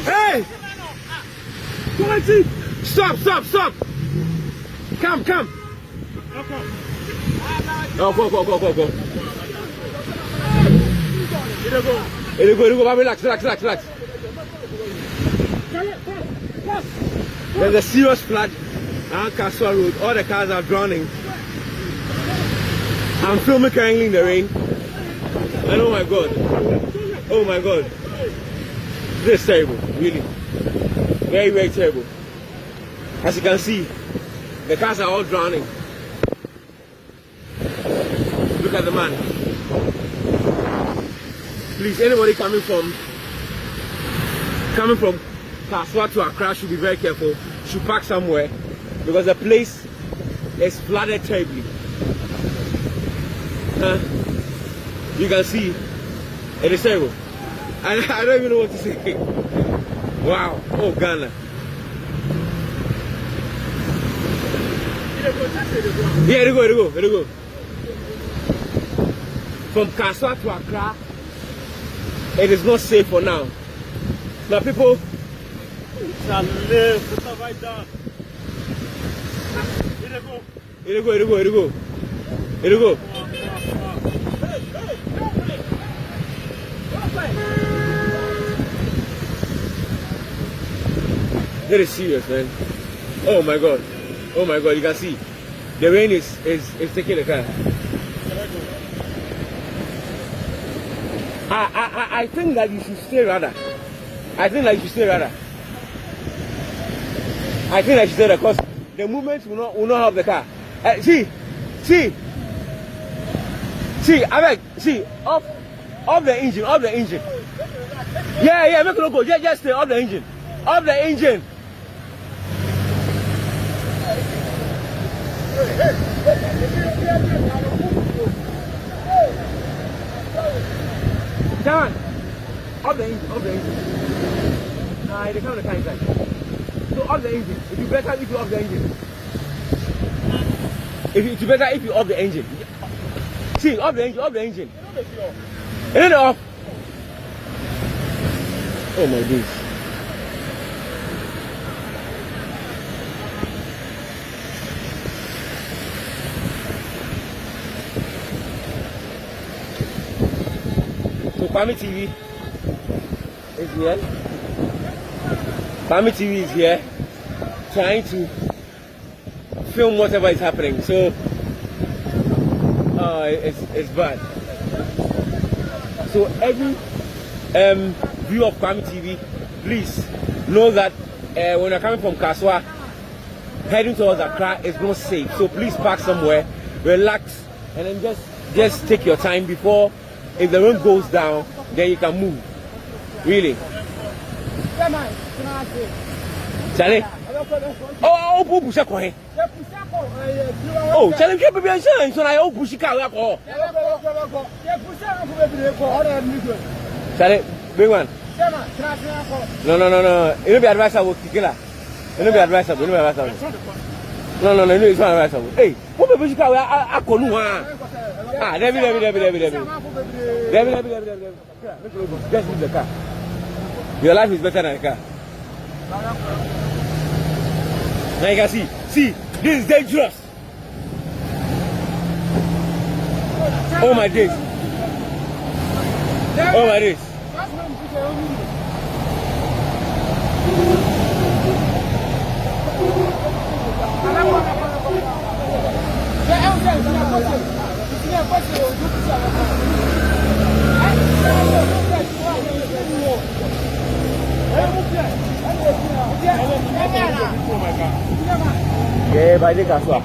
Hey! Stop! Come! Oh, go. Here you go. Relax. There's a serious flood on Kasoa Road. All the cars are drowning. I'm filming currently in the rain. And oh my god. This is terrible, really. Very, very terrible. As you can see, the cars are all drowning. Look at the man. Please, anybody coming from Kasoa to Accra should be very careful. Should park somewhere because the place is flooded terribly. You can see it is terrible. I don't even know what to say. Wow. Oh, Ghana. Here you go. From Kasoa to Accra, it is not safe for now. Now, people. Here you go. That is serious, man. Oh my god, you can see the rain is taking the car. I think that you should stay rather. I think that you should stay there because the movement will not help the car. See, off the engine. Yeah, make it go. Just stay off the engine. John, off the engine. Nah, they come the car inside. So off the engine. It would be better if you off the engine. It's better if you off the engine. See, off the engine. Is it off? Oh my days. So Pami TV is here. Pami TV is here trying to film whatever is happening. So it's bad. So every view of Pami TV, please know that when you're coming from Kasoa heading towards Accra is not safe. So please park somewhere, relax, and then just take your time before, if the rain goes down, then you can move. Really. Charlie? Oh, Charlie, you can't be insurance, so I hope push it out. Charlie, bring one. No. It'll be advisable to kill her. It'll be advisable. No, it's not advisable. Hey, what the push it out? I call you. Ah, Debbie. Just leave the car. Your life is better than the car. Now you can see, this is dangerous. Oh my days. Yeah, by the Kasoa.